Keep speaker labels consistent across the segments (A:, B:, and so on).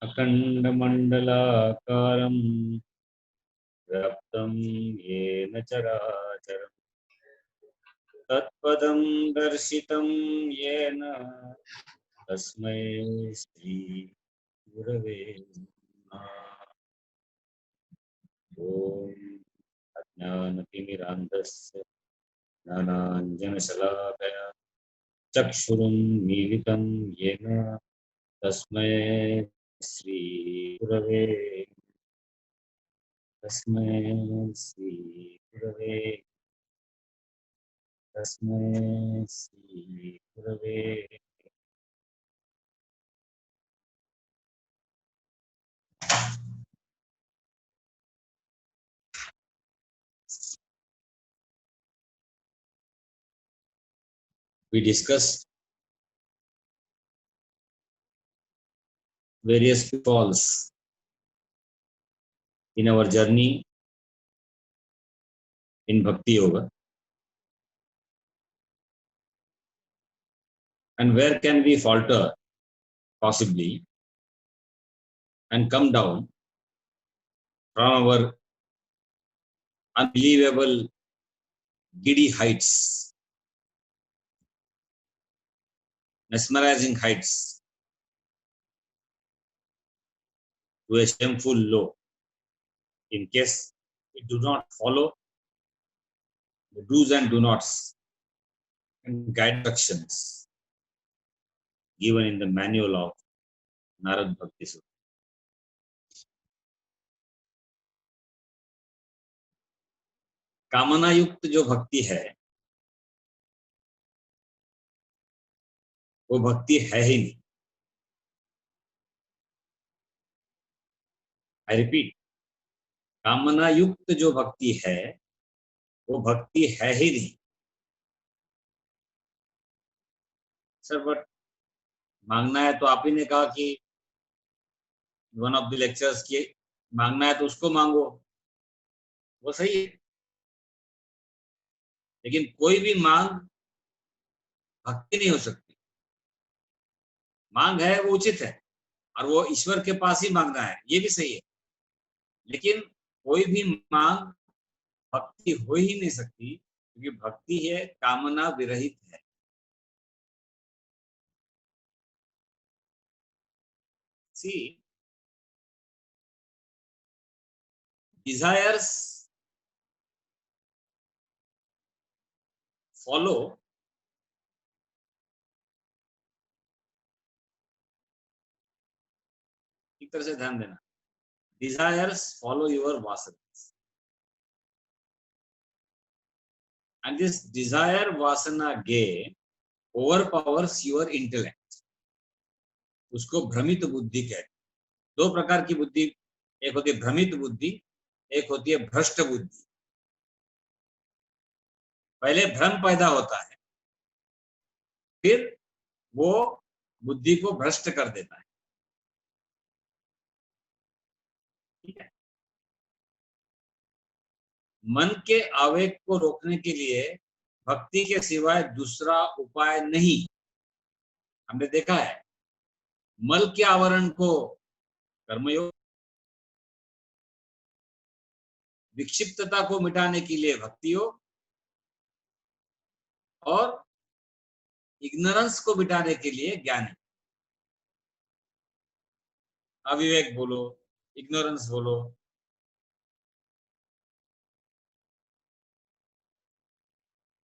A: अखण्डमण्डलाकारं व्याप्तं येन चराचरं तत्पदं दर्शितं येन तस्मै श्री गुरवे नमः। ॐ अज्ञानतिमिरान्धस्य ज्ञानाञ्जनशलाकया चक्षुरुन्मीलितं येन तस्मै श्री गुरवे तस्मै श्री गुरवे तस्मै श्री गुरवे। We discussed various pitfalls in our journey in Bhakti Yoga, and where can we falter possibly and come down from our unbelievable giddy heights, mesmerizing heights, to a shameful low, in case we do not follow the do's and do nots and guide instructions given in the manual of Narad Bhakti Sutta. कामना युक्त जो भक्ति है वो भक्ति है ही नहीं। I repeat, कामना युक्त जो भक्ति है वो भक्ति है ही नहीं। सर बट मांगना है तो आप ही ने कहा कि वन ऑफ द लेक्चर्स की मांगना है तो उसको मांगो, वो सही है, लेकिन कोई भी मांग भक्ति नहीं हो सकती। मांग है वो उचित है और वो ईश्वर के पास ही मांगना है, ये भी सही है, लेकिन कोई भी मांग भक्ति हो ही नहीं सकती, क्योंकि भक्ति है कामना विरहित है। सी desires follow एक तरह से ध्यान देना, desires follow your vasanas and this desire vasana game overpowers your intellect. उसको भ्रमित बुद्धि कहते हैं। दो प्रकार की बुद्धि, एक होती है भ्रमित बुद्धि, एक होती है भ्रष्ट बुद्धि। पहले भ्रम पैदा होता है, फिर वो बुद्धि को भ्रष्ट कर देता है। ठीक है, मन के आवेग को रोकने के लिए भक्ति के सिवाय दूसरा उपाय नहीं। हमने देखा है, मल के आवरण को कर्मयोग, विक्षिप्तता को मिटाने के लिए भक्ति योग और इग्नोरेंस को मिटाने के लिए ज्ञान। अविवेक बोलो, इग्नोरेंस बोलो,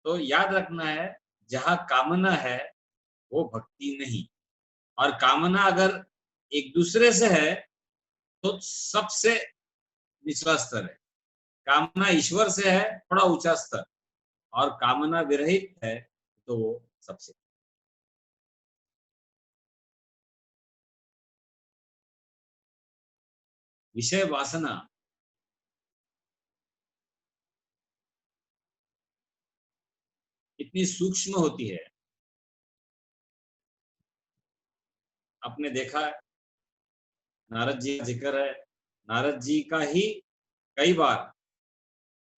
A: तो याद रखना है जहां कामना है वो भक्ति नहीं, और कामना अगर एक दूसरे से है तो सबसे निचला स्तर है। कामना ईश्वर से है थोड़ा ऊंचा स्तर, और कामना विरहित है तो वो सबसे। विषय वासना इतनी सूक्ष्म होती है, आपने देखा है नारद जी का जिक्र है, नारद जी का ही कई बार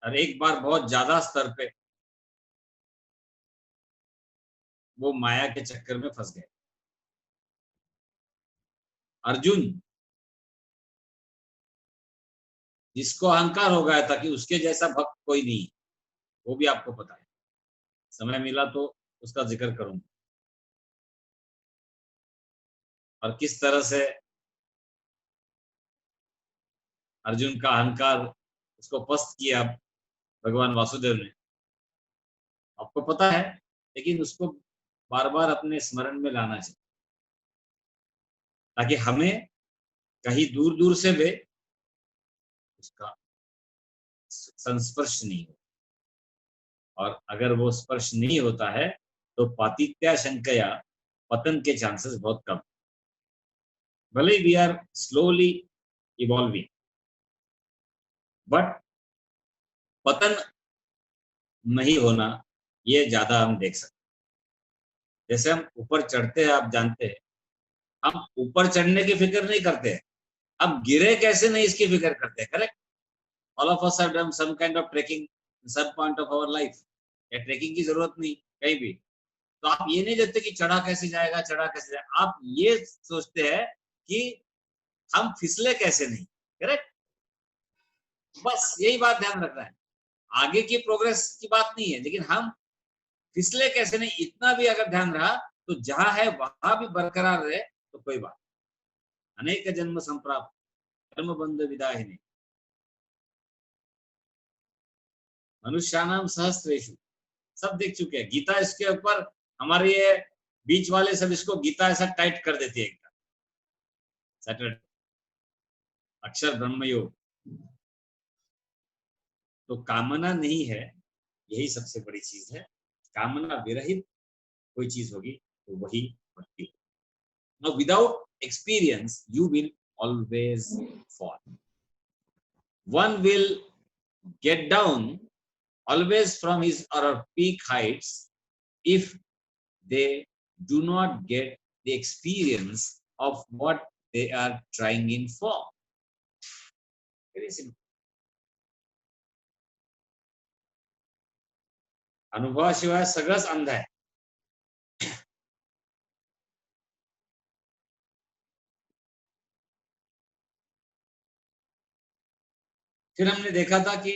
A: और एक बार बहुत ज्यादा स्तर पे वो माया के चक्कर में फंस गए। अर्जुन जिसको अहंकार हो गया था कि उसके जैसा भक्त कोई नहीं, वो भी आपको पता है, समय मिला तो उसका जिक्र करूंगा और किस तरह से अर्जुन का अहंकार उसको पस्त किया भगवान वासुदेव ने, आपको पता है। लेकिन उसको बार बार अपने स्मरण में लाना चाहिए ताकि हमें कहीं दूर दूर से भी उसका संस्पर्श नहीं हो, और अगर वो स्पर्श नहीं होता है तो पातित्या शंकया पतन के चांसेस बहुत कम। भले we are slowly evolving but पतन नहीं होना ये ज्यादा हम देख सकते हैं। जैसे हम ऊपर चढ़ते हैं, आप जानते हैं, हम ऊपर चढ़ने की फिक्र नहीं करते हैं, हम गिरे कैसे नहीं इसकी फिक्र करते हैं। Correct, all of us have done some kind of trekking some point of our life, या ट्रेकिंग की जरूरत नहीं कहीं भी, तो आप ये नहीं देखते कि चढ़ा कैसे जाएगा, चढ़ा कैसे जाएगा, आप ये सोचते हैं कि हम फिसले कैसे नहीं। करेक्ट, बस यही बात ध्यान रखना है। आगे की प्रोग्रेस की बात नहीं है, लेकिन हम फिसले कैसे नहीं, इतना भी अगर ध्यान रहा तो जहां है वहां भी बरकरार रहे तो कोई बात। अनेक जन्म संप्राप्त कर्म बंध विदाहिनी मनुष्यानाम सहस्त्रेषु, सब देख चुके हैं। गीता इसके ऊपर, हमारे ये बीच वाले सब इसको गीता ऐसा टाइट कर देती है एकदम, सैटरडे अक्षर ब्रह्मयोग। तो कामना नहीं है, यही सबसे बड़ी चीज है। कामना विरहित कोई चीज होगी तो वही भक्ति। Now without experience you will always fall. One will get down always from his or her peak heights if they do not get the experience of what they are trying in for. Very simple. अनुभवाशिवाय सगळंच अंध आहे. फिर हमने देखा था कि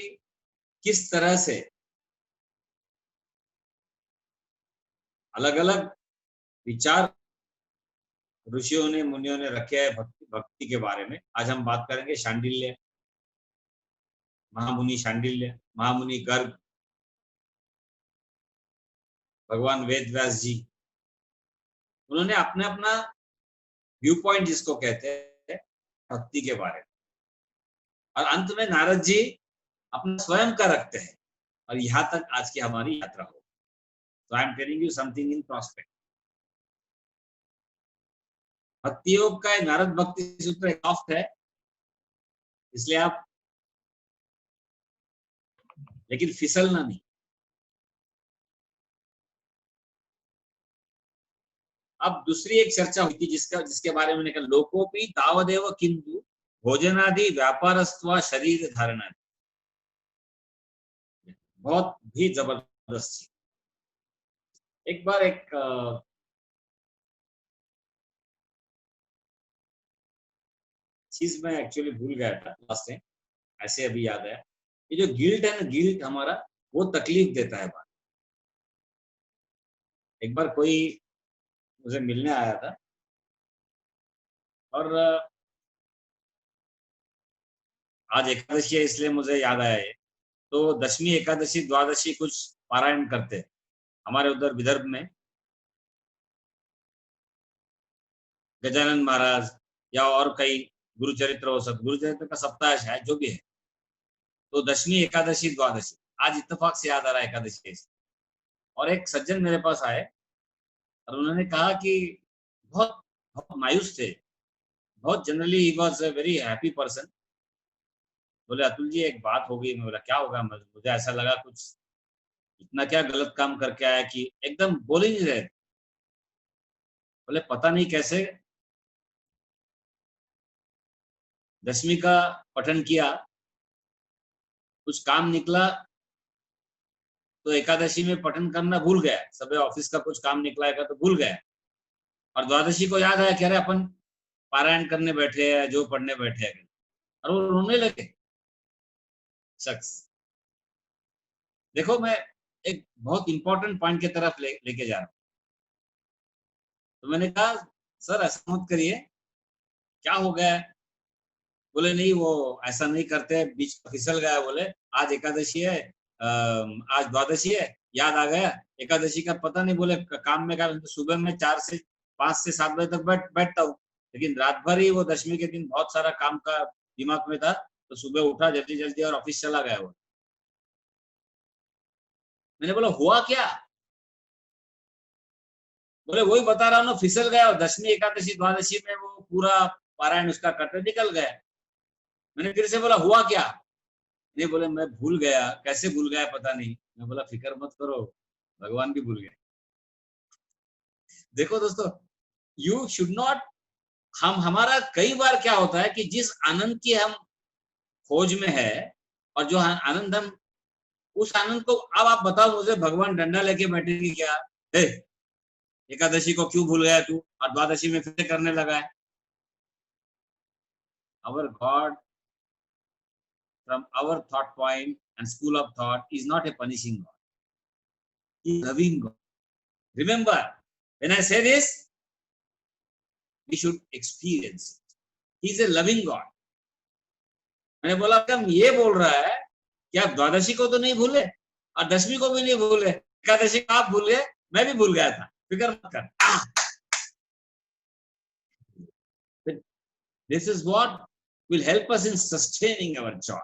A: किस तरह से अलग अलग विचार ऋषियों ने मुनियों ने रखे हैं भक्ति के बारे में। आज हम बात करेंगे शांडिल्य, महामुनि शांडिल्य, महामुनि गर्ग, भगवान वेद व्यास जी, उन्होंने अपने अपना व्यू पॉइंट जिसको कहते हैं भक्ति के बारे में, और अंत में नारद जी अपना स्वयं का रखते हैं, और यहाँ तक आज की हमारी यात्रा हो। तो I am telling you something in prospect. भक्ति योग का नारद भक्ति सूत्र सॉफ्ट है, इसलिए आप, लेकिन फिसलना नहीं। अब दूसरी एक चर्चा हुई थी जिसके बारे में कहा, लोकोपि तावदेव किंतु भोजनादि व्यापारस्त्वा शरीर धारणा, बहुत भी जबरदस्त चीज। एक बार एक चीज मैं एक्चुअली भूल गया था लास्ट टाइम, ऐसे अभी याद आया। ये जो गिल्ट है ना, गिल्ट हमारा वो तकलीफ देता है बात। एक बार कोई मुझे मिलने आया था, और आज एकादशी है इसलिए मुझे याद आया ये। तो दशमी एकादशी द्वादशी कुछ पारायण करते हैं हमारे उधर विदर्भ में, गजानन महाराज या और कई गुरुचरित्र हो सकते, गुरुचरित्र का सप्ताह है जो भी है। तो दशमी एकादशी द्वादशी आज इत्तेफाक से याद आ रहा है एकादशी। और एक सज्जन मेरे पास आए और उन्होंने कहा कि बहुत बहुत मायूस थे, बहुत generally he was a very happy person. बोले अतुल जी एक बात हो गई। मैं बोला क्या होगा? मुझे ऐसा लगा कुछ इतना क्या गलत काम करके आया कि एकदम बोल ही नहीं रहे। बोले पता नहीं कैसे दशमी का पठन किया, कुछ काम निकला तो एकादशी में पठन करना भूल गया, सब ऑफिस का कुछ काम निकला तो भूल गया, और द्वादशी को याद आया, कह रहे अपन पारायण करने बैठे हैं, जो पढ़ने बैठे हैं, और वो रोने लगे शख्स। देखो, मैं एक बहुत इंपॉर्टेंट पॉइंट की तरफ लेके जा रहा हूँ। तो मैंने कहा सर ऐसा मत करिए, क्या हो गया है? बोले नहीं, वो ऐसा नहीं करते, बीच फिसल गया। बोले आज एकादशी है, आज द्वादशी है, याद आ गया एकादशी का, पता नहीं। बोले काम में क्या, सुबह में 5 से 7 बजे तक बैठता हूँ, लेकिन रात भर ही वो दशमी के दिन बहुत सारा काम का दिमाग में था, तो सुबह उठा जल्दी जल्दी और ऑफिस चला गया वो। मैंने बोला हुआ क्या? बोले वही बता रहा हूँ ना, फिसल गया, और दशमी एकादशी द्वादशी में वो पूरा पारायण उसका करते निकल गया। मैंने फिर से बोला हुआ क्या? नहीं, बोले मैं भूल गया। कैसे भूल गया पता नहीं। मैं बोला फिक्र मत करो, भगवान भी भूल गए। देखो दोस्तों, यू शुड नॉट, हमारा कई बार क्या होता है कि जिस आनंद की हम खोज में है, और जो आनंद हम, उस आनंद को, अब आप बताओ मुझे, भगवान डंडा लेके बैठेंगे क्या? एकादशी को क्यों भूल गया तू, और द्वादशी में फिर करने लगा है? Our God, from our thought point and school of thought, is not a punishing God. He is a loving God. Remember, when I say this, we should experience it. He is a loving God. मैंने बोला हम ये बोल रहा है कि आप द्वादशी को तो नहीं भूले, और दशमी को भी नहीं भूले, एकादशी को आप भूल गए, मैं भी भूल गया था, फिक्र मत कर। This is what will help us in sustaining our joy.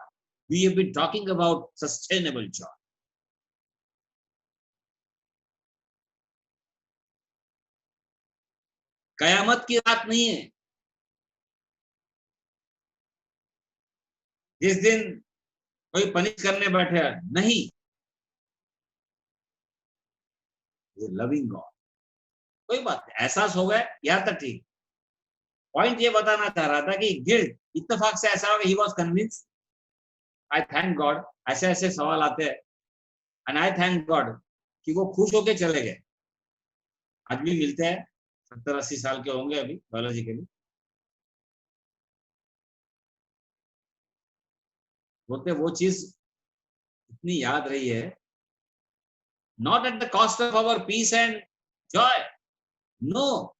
A: We have been talking about sustainable joy. कयामत की रात नहीं है जिस दिन कोई पनिश करने बैठे, नहीं। लविंग गॉड, कोई बात नहीं, एहसास हो गया यहाँ तक ठीक। पॉइंट ये बताना चाह रहा था कि गिल्ट इत्तेफाक से ऐसा हो गया, he was convinced. I thank God, ऐसे ऐसे सवाल आते हैं, एंड आई थैंक गॉड कि वो खुश होके चले गए। आज भी मिलते हैं, 70-80 साल के होंगे अभी बायोलॉजिकली, बोलते वो चीज इतनी याद रही है, not at the cost of our peace and joy, no.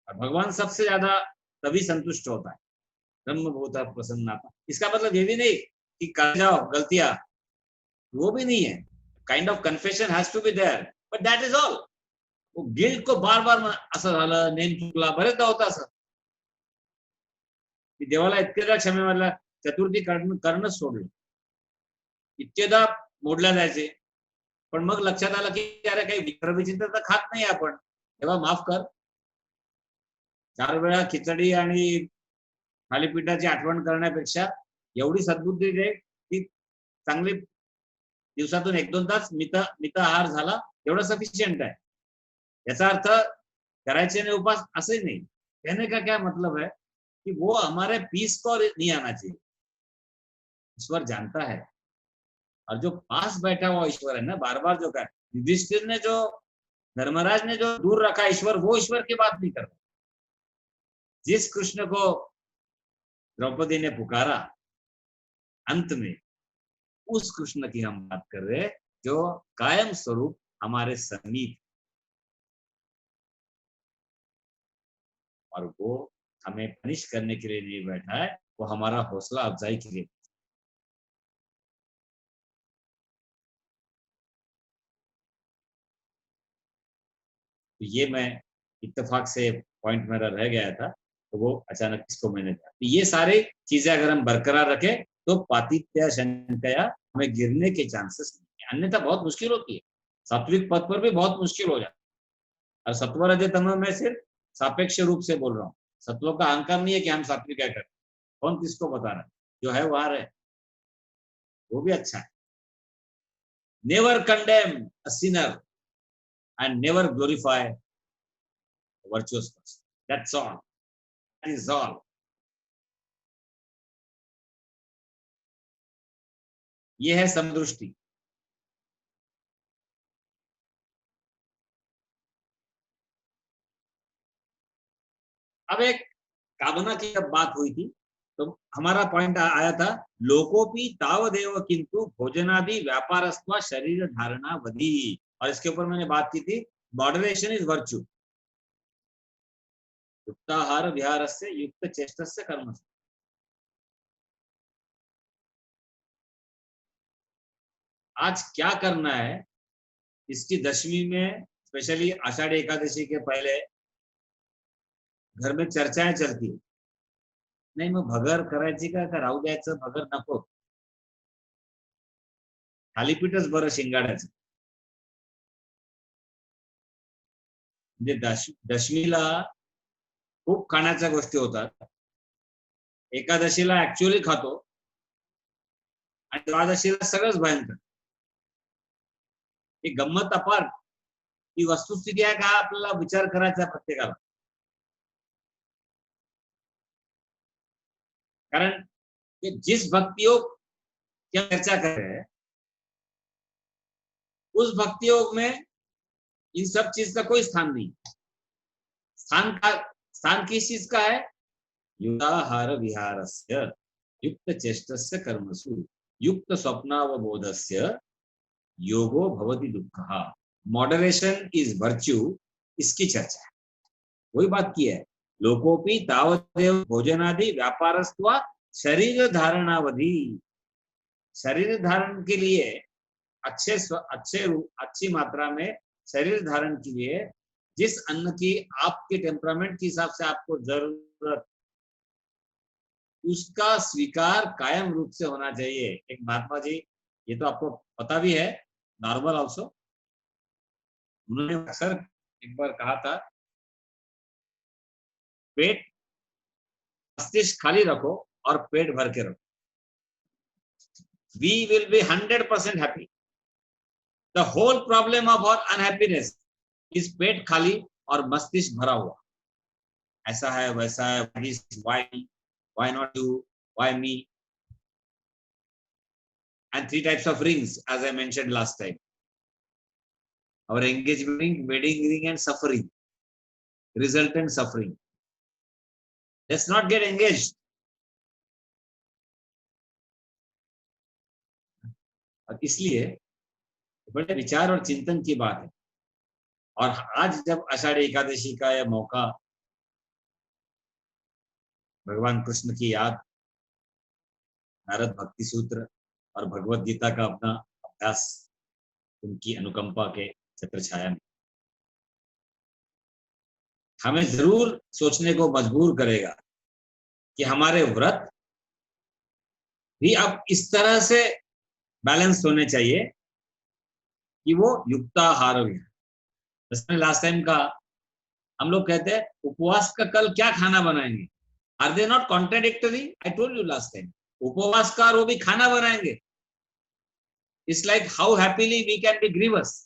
A: भगवान सबसे ज्यादा तभी संतुष्ट होता है, ब्रह्म भूता प्रसन्नता। इसका मतलब ये भी नहीं कि कर जाओ गलतियां, वो भी नहीं है। Kind of confession has to be there, but that is all. वो गिल्ट को बार बार असं झालं, नेम चुकला, बरेचदा होतं असं की देवाला इतकेदा क्षमेला चतुर्थी करणंच सोडलं, इतकेदा मोडल्या जायचे, पण मग लक्षात आलं की अरे काही विचित्र तर खात नाही आपण, तेव्हा माफ कर। 4 वेळा खिचडी आणि थालीपीठाची आठवण करण्यापेक्षा एवढी सद्बुद्धी दे की चांगली दिवसातून 1-2 तास मित आहार झाला, एवढं सफिशियंट आहे। याचा अर्थ करायचे नहीं उपास ऐसे नहीं। कहने का क्या मतलब है कि वो हमारे पीस को नहीं आना चाहिए। ईश्वर जानता है, और जो पास बैठा हुआ ईश्वर है ना, बार बार जो कहा युधिष्ठिर ने, जो धर्मराज ने जो दूर रखा ईश्वर, वो ईश्वर की बात नहीं करता। जिस कृष्ण को द्रौपदी ने पुकारा अंत में, उस कृष्ण की हम बात कर रहे हैं, जो कायम स्वरूप हमारे समीप, और वो हमें पनिश करने के लिए नहीं बैठा है, वो हमारा हौसला अफजाई के लिए। तो ये मैं इत्तेफाक से पॉइंट मेरा रह गया था, तो वो अचानक इसको मैंने कहा। तो ये सारे चीजें अगर हम बरकरार रखें तो पातित्य शंकया हमें गिरने के चांसेस नहीं है, अन्यथा बहुत मुश्किल होती है। सात्विक पद पर भी बहुत मुश्किल हो जाता है। और सत्व रज तम में सिर्फ सापेक्ष रूप से बोल रहा हूँ, सत्व का अहंकार नहीं है कि हम सात्विक है करते, कौन किसको बता रहा है, जो है वहां रहे, वो भी अच्छा है। Never condemn a Sinner and never glorify virtuous person. That's all, that is all. ये है समदृष्टि। अब एक कामना की जब बात हुई थी तो हमारा पॉइंट आया था, लोकोपि तावदेव किंतु भोजनादि व्यापारस्त्वा शरीर धारणा वधि। और इसके ऊपर मैंने बात की थी, मॉडरेशन इज वर्च्यू। युक्ताहार विहारस्य युक्त चेष्टस्य कर्म। आज क्या करना है, इसकी दशमी में, स्पेशली आषाढ़ एकादशी के पहले घर में चर्चाएं चलती है। नाही मग भगर करायची का राहू द्यायचं, भगर नको, थालीपीठच बरं शिंगाड्याचं. म्हणजे दशमीला खूप खाण्याच्या गोष्टी होतात. एकादशीला ऍक्च्युअली खातो आणि द्वादशीला सगळंच भयंकर. ही गंमत अपार्ट, ही वस्तुस्थिती आहे का आपल्याला विचार करायचा प्रत्येकाला. कारण जिस भक्ति योग की चर्चा कर रहे हैं, उस भक्ति योग में इन सब चीज का कोई स्थान नहीं. स्थान किस चीज का है? युक्ताहार विहारस्य युक्त चेष्टस्य कर्मसु युक्त स्वप्नावबोधस्य योगो भवति दुःखः. मॉडरेशन इज वर्च्यू, इसकी चर्चा है. वही बात की है, लोकोपि तावदेव भोजनादि व्यापारस्त्वा शरीर धारणावधि. शरीर धारण के लिए अच्छी मात्रा में शरीर धारण के लिए जिस अन्न की आपके टेम्परामेंट के हिसाब से आपको जरूरत, उसका स्वीकार कायम रूप से होना चाहिए. एक महात्मा जी, ये तो आपको पता भी है, नॉर्मल ऑल्सो, उन्होंने अक्सर एक बार कहा था, पेट मस्तिष्क खाली रखो और पेट भर के रखो. We will be 100% happy. The whole problem of our unhappiness is पेट खाली और मस्तिष्क भरा हुआ. ऐसा है, वैसा है, why not you, why me, and 3 types of rings as I mentioned last time. Our engagement ring, wedding ring, and suffering, resultant suffering. Let's not get engaged. और इसलिए बड़े विचार और चिंतन की बात है. और आज जब आषाढ़ एकादशी का यह मौका, भगवान कृष्ण की याद, नारद भक्ति सूत्र और भगवत गीता का अपना अभ्यास, उनकी अनुकंपा के छत्र छाया में हमें जरूर सोचने को मजबूर करेगा कि हमारे व्रत भी अब इस तरह से बैलेंस होने चाहिए कि वो युक्ताहार विहार. जैसे लास्ट टाइम का हम लोग कहते हैं, उपवास का कल क्या खाना बनाएंगे. Are they not contradictory? I told you last time, उपवास का और वो भी खाना बनाएंगे. It's like how happily we can be grievous.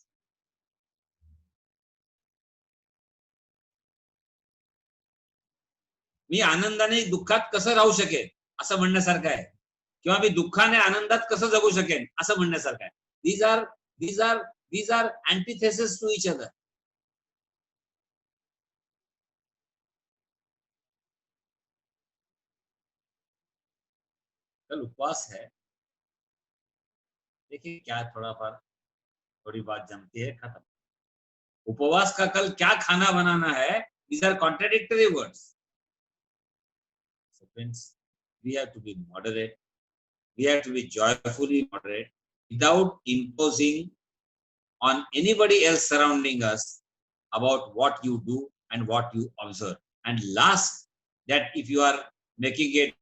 A: मी आनंदाने दुःखात कसं राहू शकेन असं म्हणण्यासारखं आहे, किंवा मी दुःखाने आनंदात कसं जगू शकेन असं म्हणण्यासारखं आहे. These are these are these are antithesis to each other. कल उपवास है, देखिए क्या थोड़ी बात जमती है, खत्म. उपवास का कल क्या खाना बनाना है, these are contradictory words. So friends, we have to be moderate. We have to be joyfully moderate without imposing on anybody else surrounding us about what you do and what you observe. And last, that if you are making it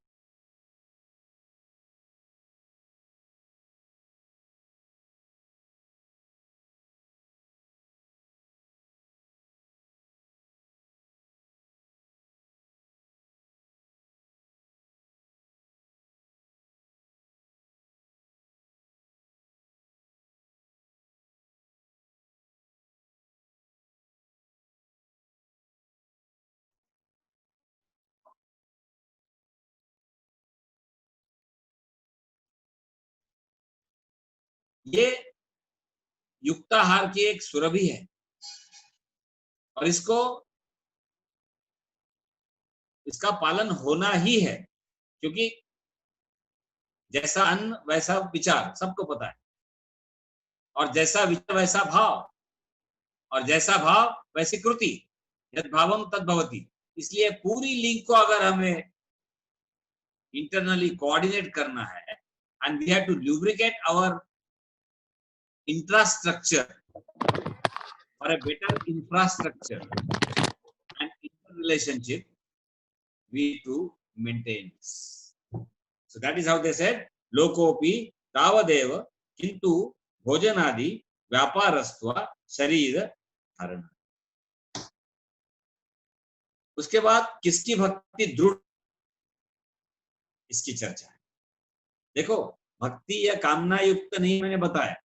A: ये युक्ताहार की एक सुरभि है और इसका पालन होना ही है, क्योंकि जैसा अन्न वैसा विचार, सबको पता है, और जैसा विचार वैसा भाव, और जैसा भाव वैसी कृति, यद भावम तद भवति। इसलिए पूरी लिंक को अगर हमें इंटरनली कोऑर्डिनेट करना है, and we have to lubricate our infrastructure for a better infrastructure and interrelationship, we to maintain this. So that is how they said lokopi tavadev kintu bhojanadi व्यापारस्त्वा शरीर धारण। उसके बाद किसकी भक्ति दृढ़, इसकी चर्चा है। देखो, भक्ति या कामना युक्त नहीं, मैंने बताया।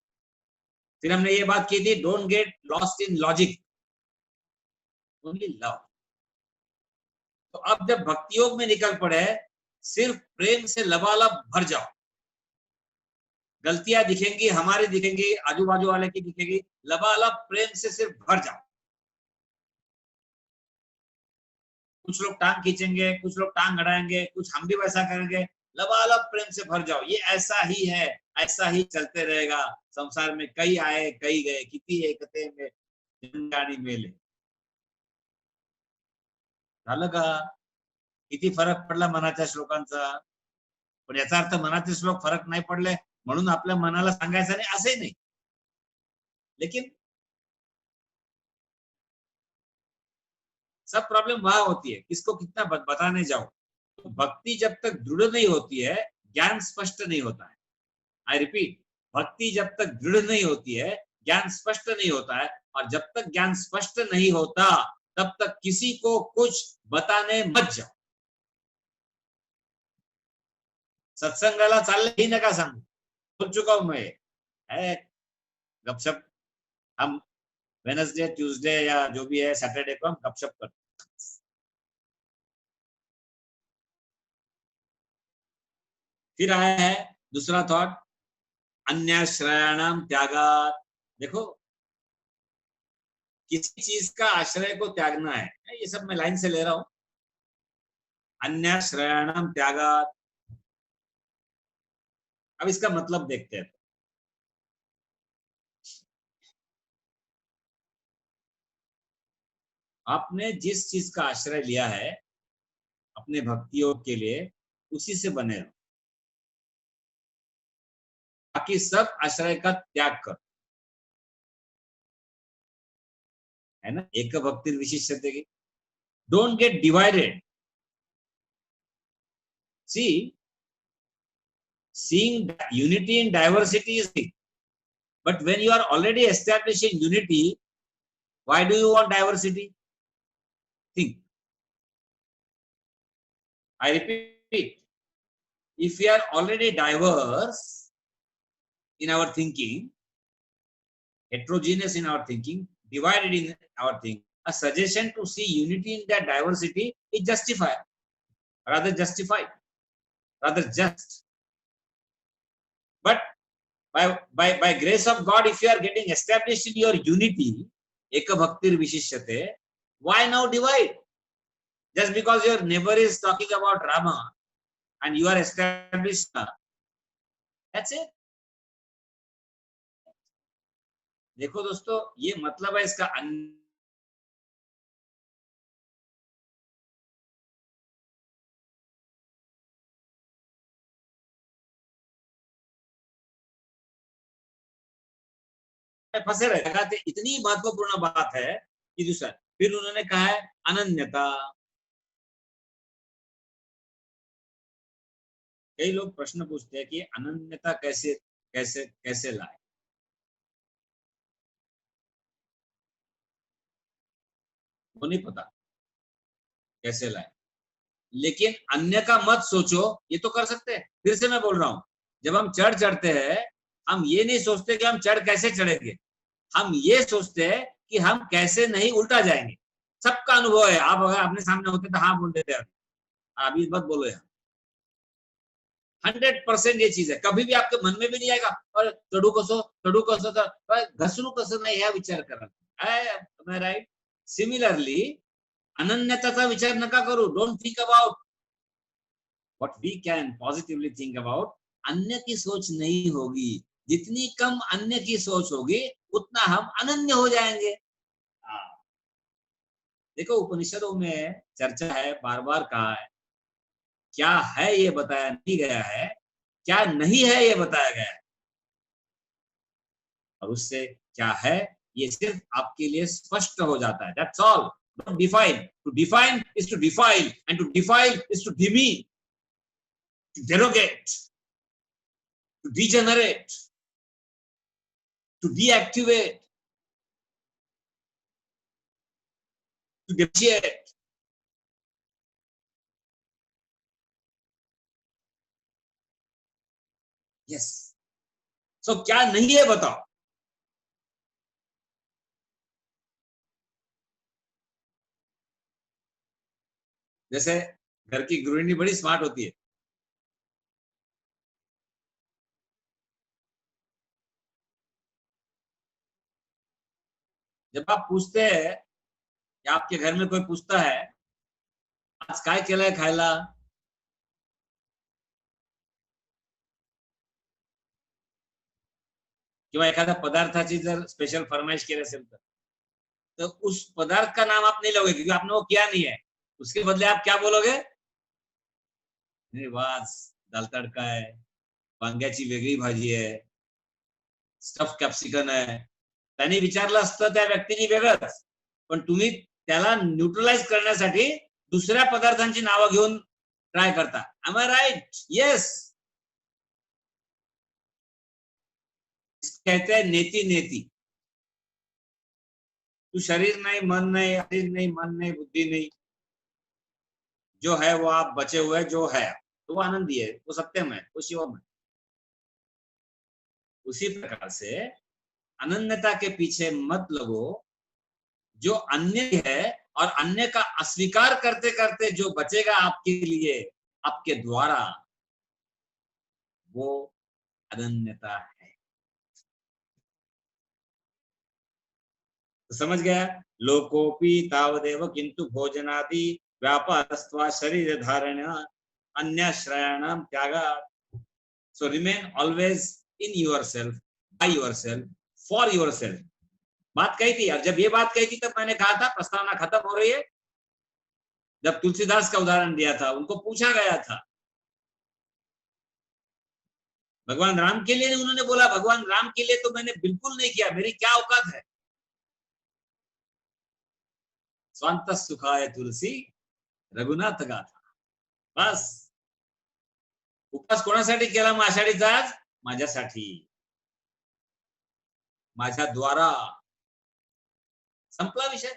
A: फिर हमने ये बात की थी, don't get lost in logic, only love. तो अब जब भक्ति योग में निकल पड़े, सिर्फ प्रेम से लबालब भर जाओ। गलतियां दिखेंगी, हमारी दिखेंगी, आजू बाजू वाले की दिखेगी, लबालब प्रेम से सिर्फ भर जाओ। कुछ लोग टांग खींचेंगे, कुछ लोग टांग अड़ाएंगे, कुछ हम भी वैसा करेंगे, लबालब प्रेम से भर जाओ। ये ऐसा ही है, ऐसा ही चलते रहेगा। संसार में कई आए कई गए, किती एकते में जनगाणी मेले। झालं का? किती फरक पडला मनाच्या श्लोकांचा? पण याचा अर्थ मनाचे श्लोक फरक नाही पडले म्हणून आपल्या मनाला सांगायचं नाही, असंही नाही। लेकिन सब प्रॉब्लम वहां होती है, किसको कितना बताने जाओ। तो भक्ति जब तक दृढ़ नहीं होती है, ज्ञान स्पष्ट नहीं होता है। आई रिपीट, भक्ति जब तक दृढ़ नहीं होती है, ज्ञान स्पष्ट नहीं होता है। और जब तक ज्ञान स्पष्ट नहीं होता, तब तक किसी को कुछ बताने मत जाओ। सत्संगाला चालले ही नका सांगू, बोल चुका हूं मैं। है गपशप, हम वेडनेसडे ट्यूसडे या जो भी है सैटरडे को हम गपशप करते। फिर आया है दूसरा थॉट, अन्याश्रयाणाम त्यागात। देखो, किसी चीज का आश्रय को त्यागना है, ये सब मैं लाइन से ले रहा हूं। अन्याश्रयाणाम त्यागात, अब इसका मतलब देखते हैं। आपने जिस चीज का आश्रय लिया है अपने भक्ति योग के लिए, उसी से बने रहो। बाकी सब आश्रय का त्याग करो, है ना। एक भक्ति विशिष्यते की, don't get divided. See, seeing unity in diversity is big. But when you are already establishing unity, why do you want diversity? Think. I repeat, if we are already diverse in our thinking, heterogeneous in our thinking, divided in our thinking, a suggestion to see unity in that diversity is justified, rather justified, rather just. But by grace of God, if you are getting established in your unity, Eka Bhaktir Vishishyate, why now divide? Just because your neighbor is talking about Rama and you are established, that's it. देखो दोस्तों, ये मतलब है इसका फंसे रहे। इतनी महत्वपूर्ण बात है कि दूसरा, फिर उन्होंने कहा है अनन्यता। कई लोग प्रश्न पूछते हैं कि अनन्यता कैसे कैसे कैसे लाए। वो नहीं पता कैसे लाए, लेकिन अन्य का मत सोचो, ये तो कर सकते हैं। फिर से मैं बोल रहा हूं, जब हम चढ़ते हैं, हम ये नहीं सोचते कि हम चढ़ कैसे चढ़ेंगे, हम ये सोचते हैं कि हम कैसे नहीं उल्टा जाएंगे। सबका अनुभव है। आप अगर अपने सामने होते तो हाँ बोल देते, अभी मत बोलो यार। 100% ये चीज है. कभी भी आपके मन में भी नहीं आएगा और चढू कसं घसरू कसं नाही ह्या विचार करा. राईट. सिमिलरली अनन्यताचा विचार नका करू. Don't think about what we can positively think about. अन्य की सोच नहीं होगी. जितनी कम अन्य की सोच होगी उतना हम अनन्य हो जाएंगे. देखो उपनिषदों में चर्चा है, बार बार कहा है, क्या है ये बताया नहीं गया है, क्या नहीं है ये बताया गया है. और उससे क्या है ये सिर्फ आपके लिए स्पष्ट हो जाता है. That's all. Don't define. To define is to defile, and to defile is to demean, to derogate, to degenerate, to deactivate, to depreciate. Yes. So क्या नहीं है बताओ. जैसे घर की गृहिणी बड़ी स्मार्ट होती है. जब आप पूछते हैं या आपके घर में कोई पूछता है आज काय केलंय खायला, किंवा एखाद्या पदार्थाची जर स्पेशल फरमाइश केली असेल तो उस पदार्थ का नाम आप नहीं लोगे क्योंकि आपने वो किया नहीं है. उसके बदले आप क्या बोलोगे. नहीं वास दाल तडका आहे, वांग्याची वेगळी भाजी आहे, स्टफ कॅप्सिकन आहे. त्यांनी विचारलं असतं त्या व्यक्तीने वेगळंच, पण तुम्ही त्याला न्यूट्रलाइज करण्यासाठी दुसऱ्या पदार्थांची नावं घेऊन ट्राय करता. Am I right. येस. कहते हैं नेति नेति. तू शरीर नहीं, मन नहीं, शरीर नहीं, मन नहीं, बुद्धि नहीं, जो है वो आप बचे हुए जो है तो वो आनंदी है, वो सत्यम है, वो शिवम है. उसी प्रकार से अनन्यता के पीछे मत लगो. जो अन्य है और अन्य का अस्वीकार करते करते जो बचेगा आपके लिए आपके द्वारा वो अनन्यता है. तो समझ गया. लोकोपि तावदेव किंतु भोजनादि व्यापारस्त्वा शरीर धारण अन्याश्रयाणाम त्यागा. So remain always in yourself, by yourself, for yourself. बात कही थी. और जब ये बात कही थी तब मैंने कहा था प्रस्तावना खत्म हो रही है. जब तुलसीदास का उदाहरण दिया था उनको पूछा गया था भगवान राम के लिए. उन्होंने बोला भगवान राम के लिए तो मैंने बिल्कुल नहीं किया, मेरी क्या औकात है. स्वांत सुखाय तुलसी रघुनाथ गाथा. बस. उपवास कोणासाठी केला मग आषाढीचा आज. माझ्यासाठी, माझ्या द्वारा. संपला विषय.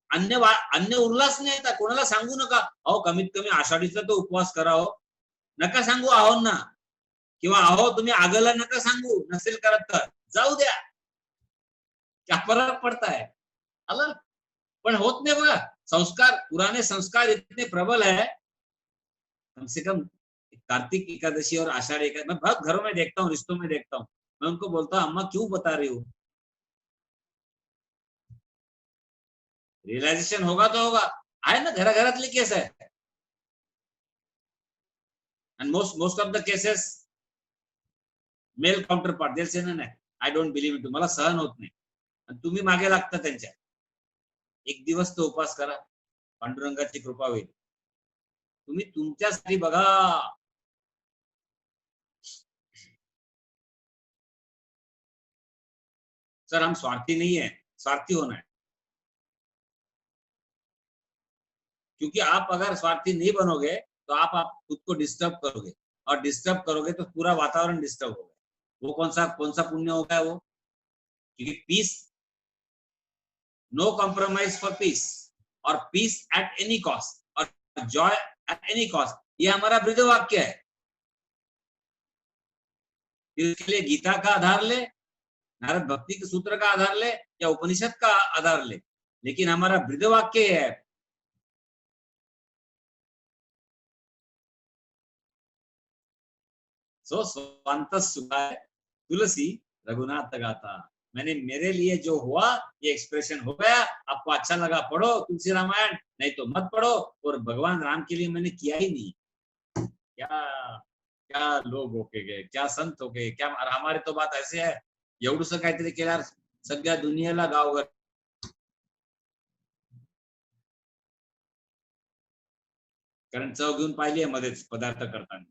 A: अन्य उरलाच नाही. आता कोणाला सांगू नका अहो कमीत कमी आषाढीचा तो उपवास करा हो. नका सांगू आहो ना, किंवा अहो तुम्ही आगला नका सांगू नसेल करत तर जाऊ द्या. क्या फरक पड़ता है. अलग. पण होत नाही बघा. संस्कार, पुराने संस्कार इतने प्रबल है. कम से कम कार्तिक एकादशी और आषाढ़ एकादशी मैं बहुत घरों में देखता हूँ, रिश्तों में देखता हूँ. मैं उनको बोलता हूँ अम्मा क्यों बता रही हो. रियलाइजेशन होगा तो होगा. आहे ना घराघरातले केस आहे. and most of the cases male counterpart देल से नाही आय डोंट बिलीव्ह इट. मला सहन होत नाही. आणि तुम्ही मागे लागता त्यांच्या. एक दिवस तो उपवास करा, पांडुरंगाची कृपा होईल. तुम्ही तुमच्यासाठी बघा. सर हम स्वार्थी नहीं है. स्वार्थी होना है. क्योंकि आप अगर स्वार्थी नहीं बनोगे तो आप खुद को डिस्टर्ब करोगे, और डिस्टर्ब करोगे तो पूरा वातावरण डिस्टर्ब होगा. वो कौन सा पुण्य होगा वो. क्योंकि peace, no compromise for peace, और पीस एट एनी कॉस्ट, और जॉय एट एनी कॉस्ट, ये हमारा बृहद वाक्य है. इसके लिए गीता का आधार ले, नारद भक्ति के सूत्र का आधार ले, या उपनिषद का आधार ले, लेकिन हमारा बृहद वाक्य है सो स्वांत सुखाय तुलसी रघुनाथ गाथा। मैंने मेरे लिए जो हुआ ये एक्सप्रेशन हो गया, आपको अच्छा लगा पढ़ो तुलसी रामायण, नहीं तो मत पढ़ो। और भगवान राम के लिए मैंने किया ही नहीं। क्या क्या लोग होके गए, क्या संत हो गए, क्या हमारे तो बात ऐसे है, एवढंसं काहीतरी केल्यावर सगळ्या दुनियेला गावभर कारण चव घेऊन पाहिली आहे मध्येच पदार्थ करताना,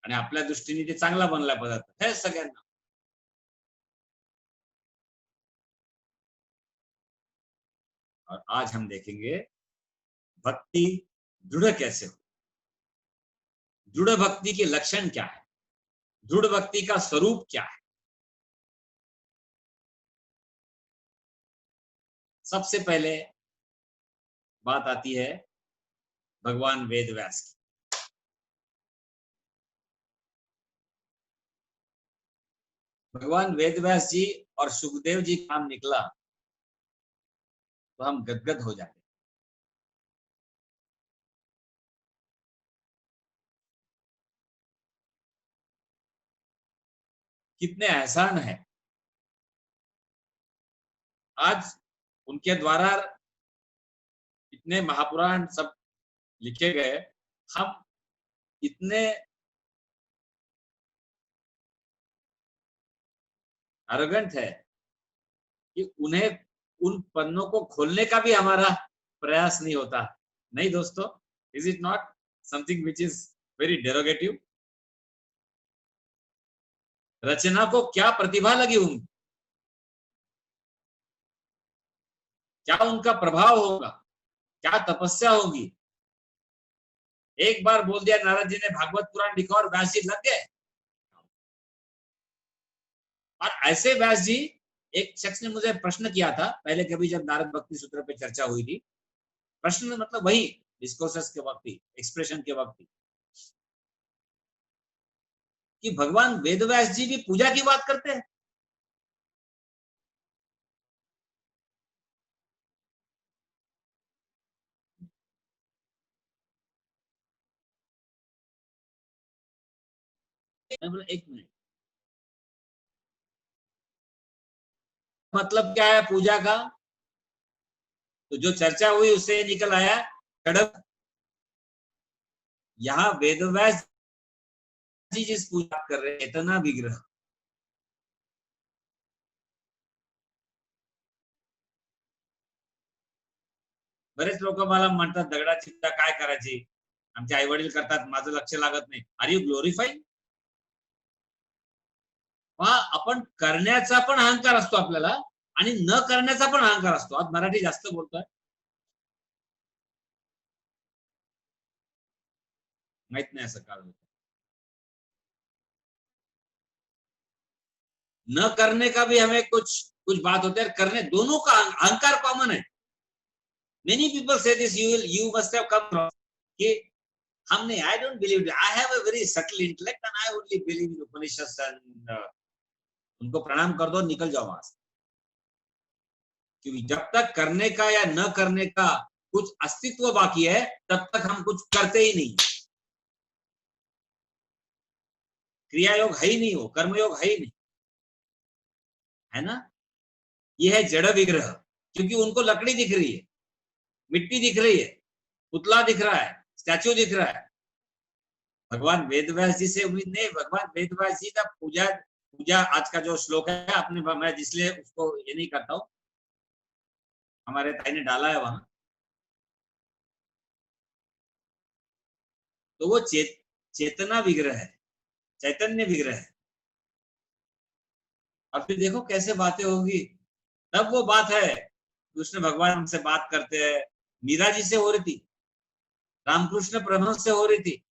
A: आणि आपल्या दृष्टीने ते चांगला बनलाय पदार्थ हे सगळ्यांना। और आज हम देखेंगे भक्ति दृढ़ कैसे हो, दृढ़ भक्ति के लक्षण क्या है, दृढ़ भक्ति का स्वरूप क्या है। सबसे पहले बात आती है भगवान वेद व्यास की। भगवान वेद व्यास जी और सुखदेव जी का नाम निकला तो हम गदगद हो जाते। कितने एहसान है, आज उनके द्वारा इतने महापुराण सब लिखे गए, हम इतने अरगंट है कि उन्हें उन पन्नों को खोलने का भी हमारा प्रयास नहीं होता। नहीं दोस्तों, is it not something which is very derogative. रचना को क्या प्रतिभा लगी उनकी, क्या उनका प्रभाव होगा, क्या तपस्या होगी। एक बार बोल दिया नारद जी ने भागवत पुराण लिखा और व्यास जी लग गए। और ऐसे व्यास जी, एक शख्स ने मुझे प्रश्न किया था पहले कभी जब नारद भक्ति सूत्र पे चर्चा हुई थी, प्रश्न मतलब वही डिस्कोर्सेस के वक्त ही, एक्सप्रेशन के वक्त ही, कि भगवान वेद व्यास जी भी पूजा की बात करते हैं। मैं बोला एक मिनट, मतलब क्या है पूजा का। तो जो चर्चा हुई उससे निकल आया कड़क, यहाँ वेद व्यास जी जिस पूजा कर रहे हैं इतना विग्रह, बरेच लोक मला म्हणतात दगडाची पूजा काय करायची, आमचे आई वडील करतात माझं लक्ष लागत नाही। Are you glorifying. आपण करण्याचा पण अहंकार असतो आपल्याला आणि न करण्याचा पण अहंकार असतो। आज मराठी जास्त बोलतोय माहित नाही असं काळ होत। न करने का भी हमें कुछ कुछ बात होती है, करने दोनों का अहंकार कॉमन है। मेनी पीपल से this, you must have come कि हमने, I don't believe, I have a very subtle intellect and I only believe in Upanishad and उनको प्रणाम कर दो निकल जाओ वहां से। क्योंकि जब तक करने का या न करने का कुछ अस्तित्व बाकी है तब तक हम कुछ करते ही नहीं। क्रिया योग है ही नहीं, वो कर्म योग है ही नहीं, है ना। ये है जड़ विग्रह, क्योंकि उनको लकड़ी दिख रही है, मिट्टी दिख रही है, पुतला दिख रहा है, स्टैच्यू दिख रहा है। भगवान वेदव्यास जी से उम्मीद नहीं। भगवान वेदव्यास जी का पूजा, पूजा आज का जो श्लोक है अपने, मैं जिसलिए उसको ये नहीं करता हूँ, हमारे ताई ने डाला है वहां, तो वो चेतना विग्रह है, चैतन्य विग्रह है। और फिर देखो कैसे बातें होगी, तब वो बात है कृष्ण भगवान हमसे बात करते हैं। मीरा जी से हो रही थी, रामकृष्ण परमहंस से हो रही थी,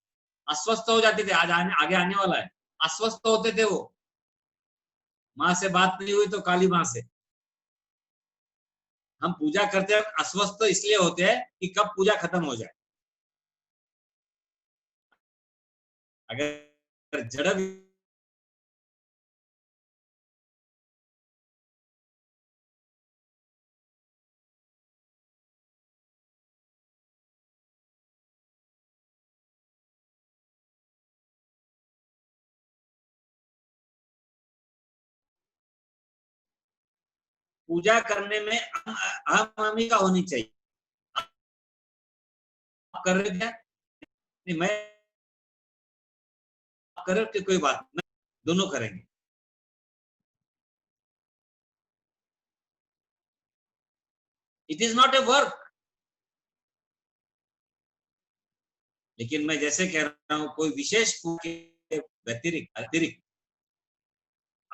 A: अस्वस्थ हो जाते थे, आज आगे आने वाला है, अस्वस्थ होते थे वो, माँ से बात नहीं हुई तो काली माँ से। हम पूजा करते हैं अस्वस्थ तो इसलिए होते हैं कि कब पूजा खत्म हो जाए। अगर जड़ पूजा करने में अहम होनी चाहिए। आप कर रहे क्या? नहीं, मैं कर रहे हो कोई बात नहीं, दोनों करेंगे। It is not a work. लेकिन मैं जैसे कह रहा हूं, कोई विशेष पूजा के व्यतिरिक्त अतिरिक्त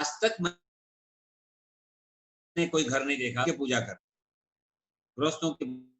A: आज तक मैंने कोई घर नहीं देखा कि पूजा कर गृहस्थों की